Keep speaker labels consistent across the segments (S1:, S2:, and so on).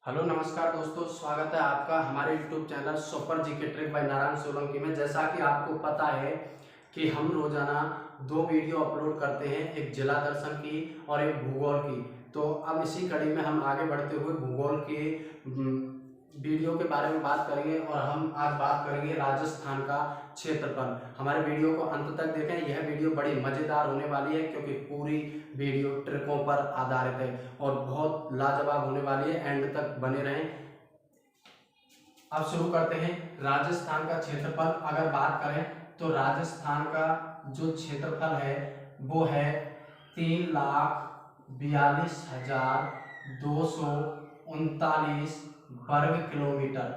S1: Hello नमस्कार दोस्तों, स्वागत है आपका हमारे YouTube channel super GK trick bye Narayan Solanki में। जैसा कि आपको पता है कि हम रोजाना दो वीडियो अपलोड करते हैं, एक जिला दर्शन की और एक भूगोल की। तो अब इसी कड़ी में हम आगे बढ़ते हुए भूगोल के वीडियो के बारे में बात करेंगे और हम आज बात करेंगे राजस्थान का क्षेत्रफल। हमारे वीडियो को अंत तक देखें, यह वीडियो बड़ी मज़ेदार होने वाली है क्योंकि पूरी वीडियो ट्रिकों पर आधारित है और बहुत लाजवाब होने वाली है। एंड तक बने रहें। अब शुरू करते हैं। राजस्थान का क्षेत्रफल अगर बात करें तो राजस्थान का जो क्षेत्रफल है वो है 3,42,239 वर्ग किलोमीटर।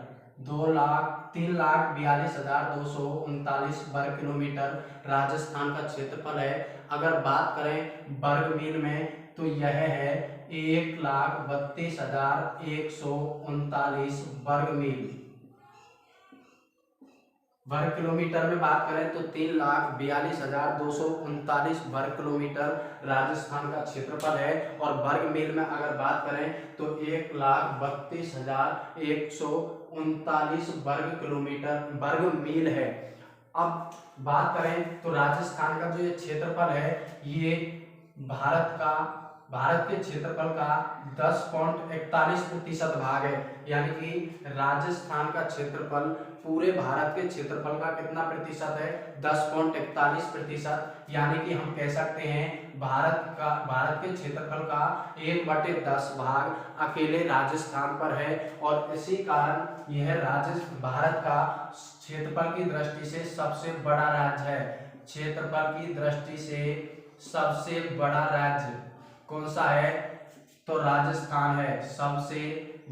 S1: 3,42,239 वर्ग किलोमीटर राजस्थान का क्षेत्रफल है। अगर बात करें वर्ग मील में तो यह है 1,32,139 वर्ग मील। वर्ग किलोमीटर में बात करें तो 3,42,239 वर्ग किलोमीटर राजस्थान का क्षेत्रफल है। और वर्ग मील में अगर बात करें तो 1,32,139 वर्ग किलोमीटर वर्ग मील है। अब बात करें तो राजस्थान का जो ये क्षेत्रफल है ये भारत के क्षेत्रफल का 10.41% भाग है। यानी कि राजस्थान का क्षेत्रफल पूरे भारत के क्षेत्रफल का कितना प्रतिशत है? 10.41%। यानी कि हम कह सकते हैं भारत के क्षेत्रफल का 1/10 भाग अकेले राजस्थान पर है। और इसी कारण यह भारत का क्षेत्रफल की दृष्टि से सबसे बड़ा राज्य है। क्षेत्रफल की दृष्टि से सबसे बड़ा राज्य कौन सा है? तो राजस्थान है। सबसे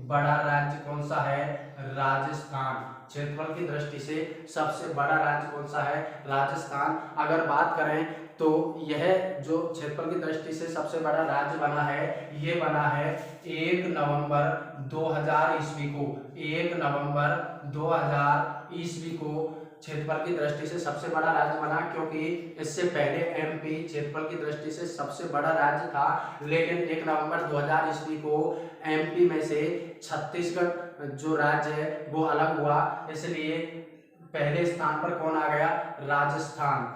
S1: बड़ा राज्य कौन सा है? राजस्थान। क्षेत्रफल की दृष्टि से सबसे बड़ा राज्य कौन सा है? राजस्थान। अगर बात करें तो यह जो क्षेत्रफल की दृष्टि से सबसे बड़ा राज्य बना है ये बना है 1 नवंबर 2000 ईस्वी को। 1 नवंबर 2000 ईस्वी को क्षेत्रफल की दृष्टि से सबसे बड़ा राज्य बना, क्योंकि इससे पहले एमपी क्षेत्रफल की दृष्टि से सबसे बड़ा राज्य था। लेकिन 1 नवंबर 2000 ईस्वी को एमपी में से छत्तीसगढ़ जो राज्य है वो अलग हुआ, इसलिए पहले स्थान पर कौन आ गया? राजस्थान।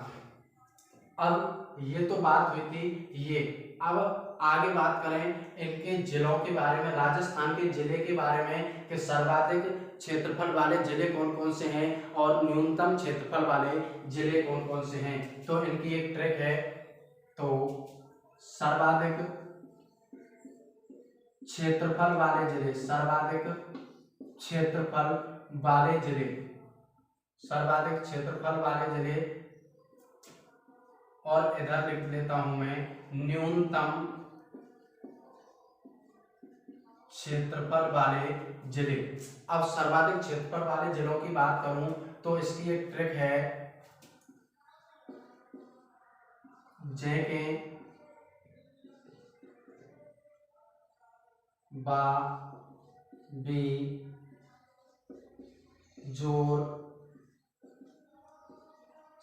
S1: अब ये तो बात हुई थी ये। अब आगे बात करें इनके जिलों के बारे में, राजस्थान के जिले के बारे में कि सर्वाधिक क्षेत्रफल वाले जिले कौन कौन से हैं और न्यूनतम क्षेत्रफल वाले जिले कौन कौन से हैं। तो इनकी एक ट्रिक है। तो सर्वाधिक क्षेत्रफल वाले जिले, सर्वाधिक क्षेत्रफल वाले जिले, सर्वाधिक क्षेत्रफल वाले जिले, और इधर लिख देता हूं मैं न्यूनतम क्षेत्रफल वाले जिले। अब सर्वाधिक क्षेत्रफल वाले जिलों की बात करूं तो इसकी एक ट्रिक है। जैके, बा, बी, जोर,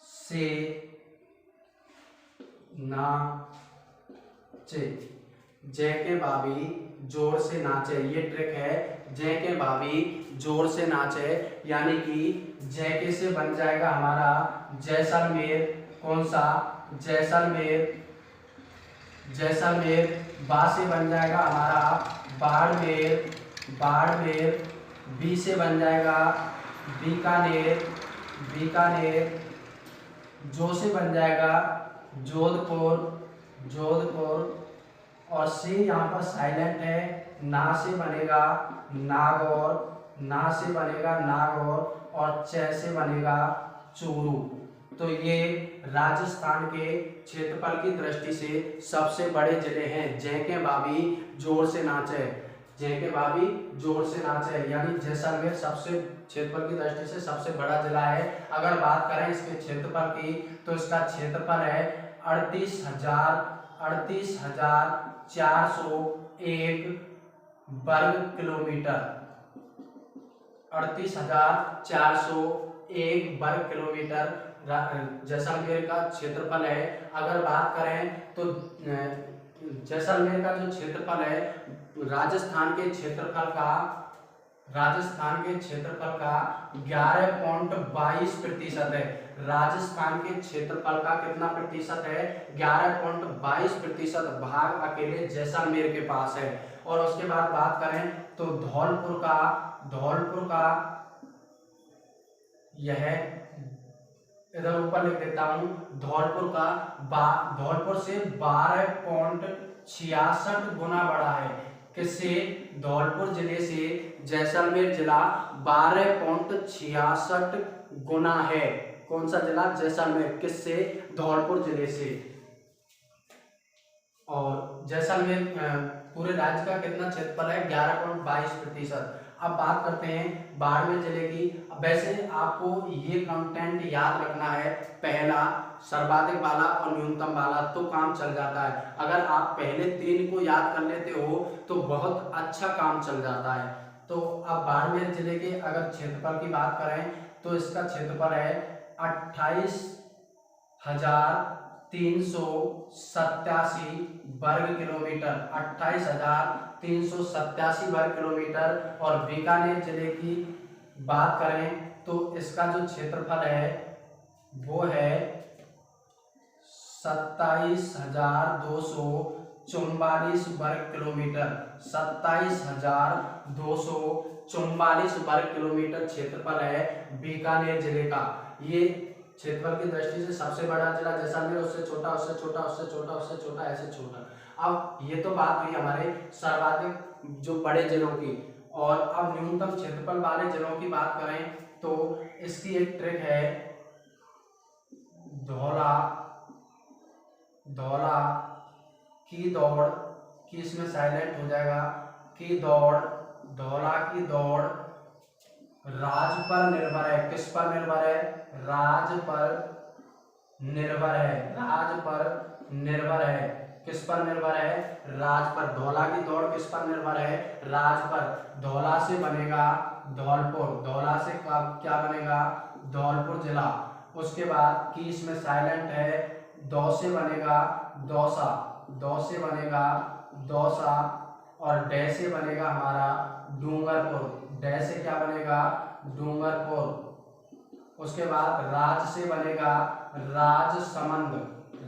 S1: से, नाचे। जय के भाभी जोर से नाचे, ये ट्रिक है। जय के भाभी जोर से नाचे, यानी कि जय के से बन जाएगा हमारा जैसलमेर। कौन सा? जैसलमेर। जैसलमेर। बा से बन जाएगा हमारा बाड़मेर। बाड़मेर। बी से बन जाएगा बीकानेर। बीकानेर। जो से बन जाएगा जोधपुर। जोधपुर। और से यहाँ पर साइलेंट है। ना से बनेगा नागौर। ना से बनेगा नागौर। और च से बनेगा चूरू। तो ये राजस्थान के क्षेत्रफल की दृष्टि से सबसे बड़े जिले हैं। जय के भाभी जोर से नाचे, जय के भाभी जोर से नाचे, यानी जैसलमेर सबसे क्षेत्रफल की दृष्टि से सबसे बड़ा जिला है। अगर बात करें इसके क्षेत्रफल की तो इसका क्षेत्रफल है 38,401 वर्ग किलोमीटर। 38,401 वर्ग किलोमीटर जैसलमेर का क्षेत्रफल है। अगर बात करें तो जैसलमेर का जो क्षेत्रफल है राजस्थान के क्षेत्रफल का 11.22% है। राजस्थान के क्षेत्रफल का कितना प्रतिशत है? 11.22% भाग अकेले जैसलमेर के पास है। और उसके बाद बात करें तो धौलपुर का यह इधर ऊपर लिख देता हूं, धौलपुर से 12.66 गुना बड़ा है। किससे? धौलपुर जिले से जैसलमेर जिला 12.66 गुना है। कौन सा जिला? जैसलमेर। किससे? धौलपुर जिले से। और जैसलमेर पूरे राज्य का कितना क्षेत्रफल है? 11.22%। अब बात करते हैं बाड़मेर जिले की। वैसे आपको ये कंटेंट याद रखना है, पहला सर्वाधिक वाला और न्यूनतम वाला, तो काम चल जाता है। अगर आप पहले 3 को याद कर लेते हो तो बहुत अच्छा काम चल जाता है। तो अब बाड़मेर जिले के अगर क्षेत्रफल की बात करें तो इसका क्षेत्रफल है 28,387 वर्ग किलोमीटर। 28,387 वर्ग किलोमीटर। और बीकानेर जिले की बात करें तो इसका जो क्षेत्रफल है वो है 27,244 वर्ग किलोमीटर। 27,244 वर्ग किलोमीटर क्षेत्रफल है बीकानेर जिले का। ये क्षेत्रफल की दृष्टि से सबसे बड़ा जिला जैसलमेर, उससे छोटा, उससे छोटा, उससे छोटा, उससे छोटा, ऐसे छोटा। अब ये तो बात हुई हमारे सर्वाधिक जो बड़े जिलों की। और अब न्यूनतम क्षेत्रफल वाले जिलों की बात करें तो इसकी एक ट्रिक है, धौला की दौड़ की, इसमें साइलेंट हो जाएगा, की दौड़, धौला की दौड़ राज पर निर्भर है। किस पर निर्भर है? राज पर निर्भर है। राज पर निर्भर है। किस पर निर्भर है? राज पर। धौला की दौड़ किस पर निर्भर है? राज पर। धौला से बनेगा धौलपुर। धौला से क्या बनेगा? धौलपुर जिला। उसके बाद की इसमें साइलेंट है, दौ से बनेगा दौसा। दौ से बनेगा दौसा। और डै से बनेगा हमारा डूंगरपुर। डै से क्या बनेगा? डूंगरपुर। उसके बाद राज से बनेगा राजसमंद।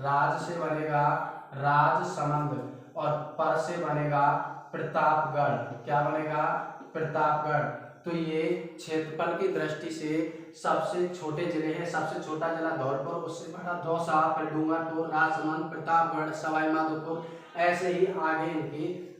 S1: राज से बनेगा राजसमंद। और पर से बनेगा प्रतापगढ़। क्या बनेगा? प्रतापगढ़। तो ये क्षेत्रफल की दृष्टि से सबसे छोटे जिले हैं। सबसे छोटा जिला धौलपुर, उससे बड़ा दौसा, फिर डूंगरपुर, राजसमंद, प्रतापगढ़, सवाई माधोपुर, ऐसे ही आगे इनकी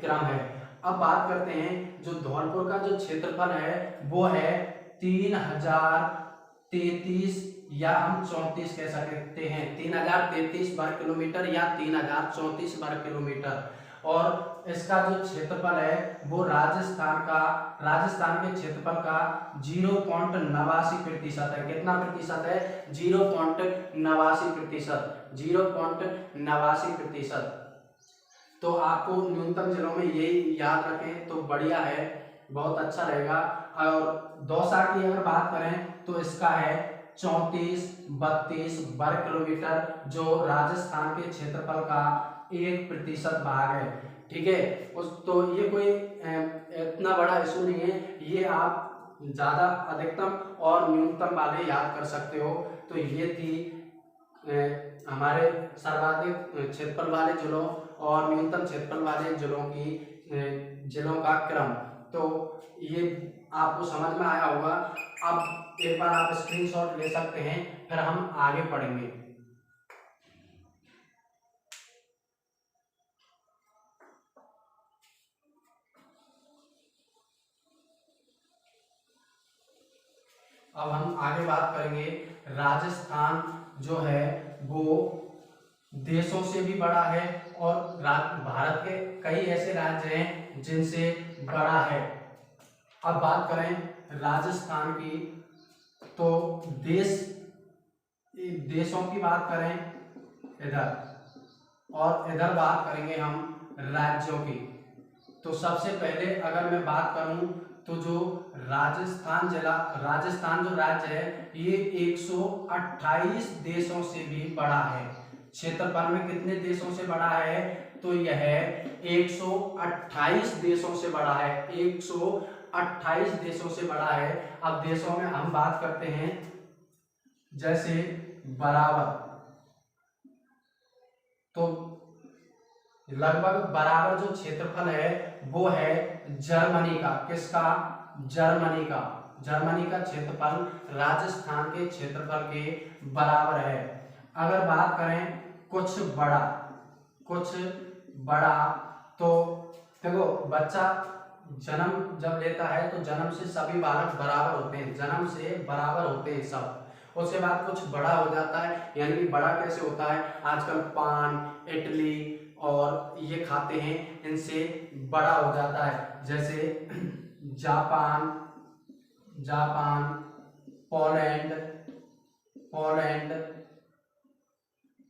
S1: क्रम है। अब बात करते हैं जो धौलपुर का जो क्षेत्रफल है वो है 3033 या हम 34 कह सकते हैं। 3033 वर्ग किलोमीटर या 3034 वर्ग किलोमीटर। और इसका जो क्षेत्रफल है वो राजस्थान के क्षेत्रफल का 0.89% है। कितना प्रतिशत है? 0.89%। 0.89%। तो आपको न्यूनतम जिलों में यही याद रखें तो बढ़िया है, बहुत अच्छा रहेगा। और दौसा की अगर बात करें तो इसका है 3432 वर्ग किलोमीटर, जो राजस्थान के क्षेत्रफल का 1% भाग है। ठीक है। तो ये कोई इतना बड़ा इशू नहीं है, ये आप ज्यादा अधिकतम और न्यूनतम वाले याद कर सकते हो। तो ये थी हमारे सर्वाधिक क्षेत्रफल वाले जिलों और न्यूनतम क्षेत्रफल वाले जिलों का क्रम। तो ये आपको समझ में आया होगा। अब एक बार आप स्क्रीनशॉट ले सकते हैं, फिर हम आगे पढ़ेंगे। अब हम आगे बात करेंगे। राजस्थान जो है वो देशों से भी बड़ा है और भारत के कई ऐसे राज्य हैं जिनसे बड़ा है। अब बात करें राजस्थान की तो देशों की बात करें इधर, और इधर बात करेंगे हम राज्यों की। तो सबसे पहले अगर मैं बात करूं तो जो राजस्थान जो राज्य है ये 128 देशों से भी बड़ा है। क्षेत्रफल में कितने देशों से बड़ा है? तो यह 128 देशों से बड़ा है, 128 देशों से बड़ा है। अब देशों में हम बात करते हैं, जैसे बराबर, तो लगभग बराबर जो क्षेत्रफल है वो है जर्मनी का। किसका? जर्मनी का। जर्मनी का क्षेत्रफल राजस्थान के क्षेत्रफल के बराबर है। अगर बात करें कुछ बड़ा, तो देखो बच्चा जन्म जब लेता है तो जन्म से सभी बालक बराबर होते हैं, जन्म से बराबर होते हैं सब। उसके बाद कुछ बड़ा हो जाता है, यानी कि बड़ा कैसे होता है, आजकल पान, इडली और ये खाते हैं, इनसे बड़ा हो जाता है। जैसे जापान, पोलैंड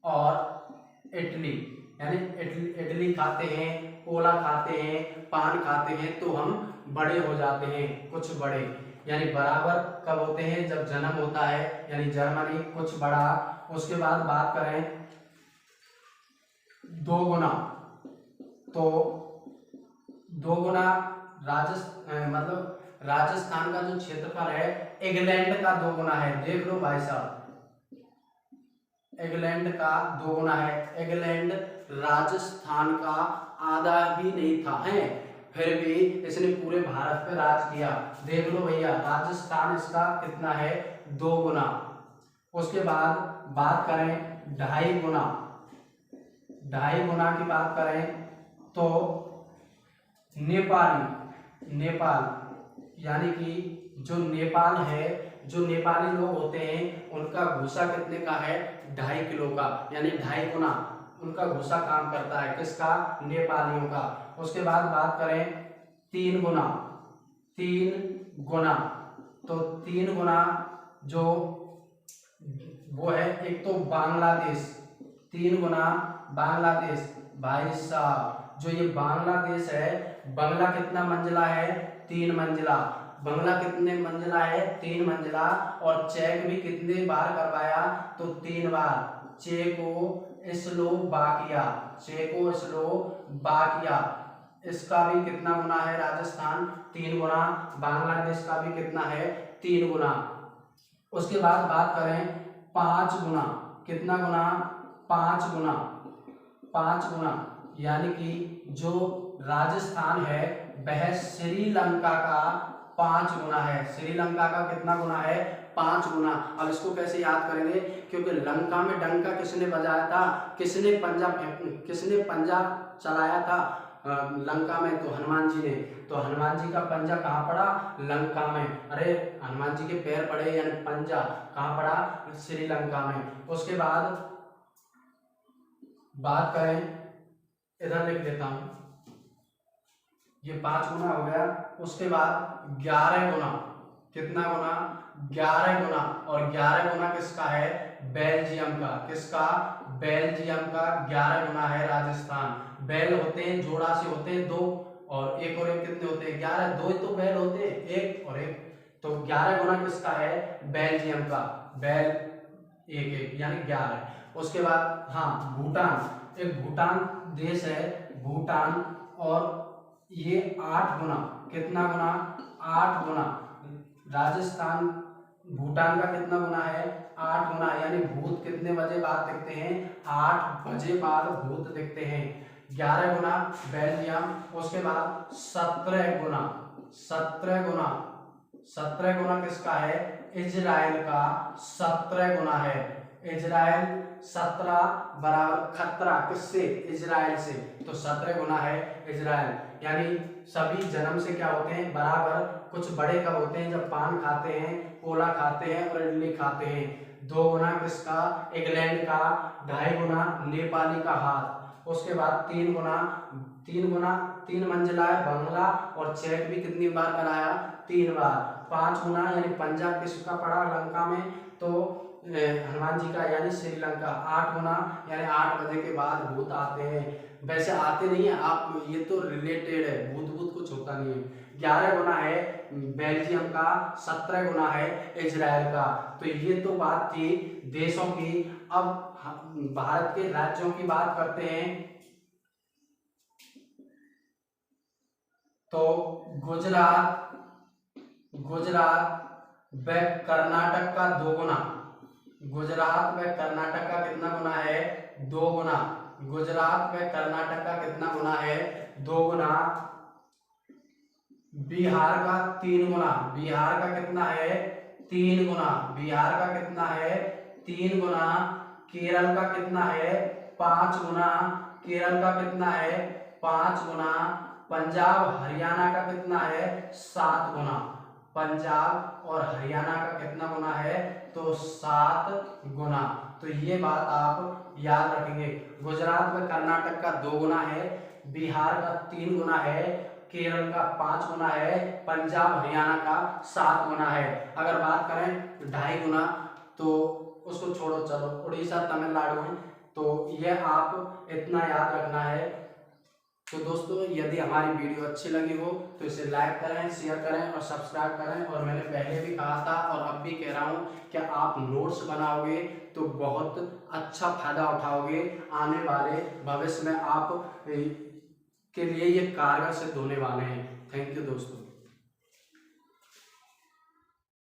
S1: और इटली, यानी इडली खाते हैं, पोला खाते हैं, पान खाते हैं, तो हम बड़े हो जाते हैं, कुछ बड़े। यानी बराबर कब होते हैं? जब जन्म होता है, यानी जर्मनी कुछ बड़ा। उसके बाद बात करें दो गुना, तो दो गुना मतलब राजस्थान का जो क्षेत्रफल है इंग्लैंड का 2 गुना है। देख लो भाई साहब, इंग्लैंड का 2 गुना है। इंग्लैंड राजस्थान का आधा भी नहीं था, है, फिर भी इसने पूरे भारत पे राज किया। देख लो भैया, राजस्थान इसका कितना है? 2 गुना। उसके बाद बात करें 2.5 गुना, 2.5 गुना की बात करें तो नेपाल, यानी कि जो नेपाल है, जो नेपाली लोग होते हैं उनका भूसा कितने का है? 2.5 किलो का, यानी 2.5 गुना उनका भूसा काम करता है। किसका? नेपालियों का। उसके बाद बात करें 3 गुना, तो 3 गुना जो वो है, एक तो बांग्लादेश, 3 गुना बांग्लादेश। भाई साहब, जो ये बांग्लादेश है, बंगला कितना मंजिला है? 3 मंजिला। बंगला कितने मंजिला है? 3 मंजिला। और चेक भी कितने बार करवाया? तो 3 बार। चेकोस्लोवाकिया, इसका भी कितना गुना है? राजस्थान 3 गुना। बांग्लादेश का भी कितना है? 3 गुना। उसके बाद बात करें 5 गुना, कितना गुना? 5 गुना, 5 गुना, यानी कि जो राजस्थान है वह श्रीलंका का 5 गुना है। श्रीलंका का कितना गुना है? 5 गुना। अब इसको कैसे याद करेंगे? क्योंकि लंका में डंका किसने बजाया था? किसने पंजा चलाया था लंका में? तो हनुमान जी ने। तो हनुमान जी का पंजा कहाँ पड़ा? लंका में। अरे हनुमान जी के पैर पड़े, यानी पंजा कहाँ पड़ा? श्रीलंका में। उसके बाद बात करें, इधर लिख लेता हूं, ये 5 गुना हो गया। उसके बाद 11 गुना, कितना गुना? 11 गुना। और 11 गुना किसका है? बेल्जियम का। किसका? बेल्जियम का 11 गुना है राजस्थान। बैल होते हैं, जोड़ा से होते हैं 2, और एक कितने होते हैं? 11। 2 तो बैल होते हैं, 1 और 1, तो 11 गुना किसका है? बेल्जियम का। बैल 1, यानी 11। उसके बाद हाँ, भूटान, एक भूटान देश है, भूटान, और ये 8 गुना, कितना गुना? 8 गुना। राजस्थान भूटान का कितना गुना है? 8 गुना, यानी भूत कितने बजे बाद दिखते हैं? 8 बजे बाद भूत दिखते हैं। 11 गुना बेल्जियम। उसके बाद 17 गुना, 17 गुना किसका है? इजराइल का 17 गुना है। इजराइल 17 बराबर खतरा, किससे? इजराइल से। तो 17 गुना है इजराइल। यानी सभी जन्म से क्या होते हैं? बराबर। कुछ बड़े कब होते हैं? जब पान खाते हैं, पोला खाते हैं और इडली खाते हैं। 2 गुना किसका? इंग्लैंड का। 2.5 गुना नेपाली का हाथ। उसके बाद 3 गुना, 3 मंजिला है बंगला, और चेक भी कितनी बार कराया? 3 बार। 5 गुना, यानी पंजाब किसका पड़ा? लंका में, तो हनुमान जी का, यानी श्रीलंका। 8 गुना, यानी 8 बजे के बाद भूत आते हैं। वैसे आते नहीं है, आप ये तो रिलेटेड है, भूत कुछ होता नहीं है। 11 गुना है बेल्जियम का, 17 गुना है इजराइल का। तो ये तो बात थी देशों की। अब भारत के राज्यों की बात करते हैं। तो गुजरात व कर्नाटक का 2 गुना, गुजरात व कर्नाटक का कितना गुना है? 2 गुना। गुजरात व कर्नाटक का कितना गुना है? 2 गुना। बिहार का 3 गुना, बिहार का कितना है? 3 गुना, बिहार का कितना है? 3 गुना। केरल का कितना है? 5 गुना, केरल का कितना है? 5 गुना। पंजाब हरियाणा का कितना है? 7 गुना। पंजाब और हरियाणा का कितना गुना है? तो 7 गुना। तो ये बात आप याद रखेंगे। गुजरात में कर्नाटक का 2 गुना है, बिहार का 3 गुना है, केरल का 5 गुना है, पंजाब हरियाणा का 7 गुना है। अगर बात करें 2.5 गुना तो उसको छोड़ो, चलो उड़ीसा तमिलनाडु है। तो ये आप इतना याद रखना है। तो दोस्तों यदि हमारी वीडियो अच्छी लगी हो तो इसे लाइक करें, शेयर करें और सब्सक्राइब करें। और मैंने पहले भी कहा था और अब भी कह रहा हूँ कि आप नोट्स बनाओगे तो बहुत अच्छा फायदा उठाओगे। आने वाले भविष्य में आप के लिए ये कारगर सिद्ध होने वाले हैं। थैंक यू दोस्तों।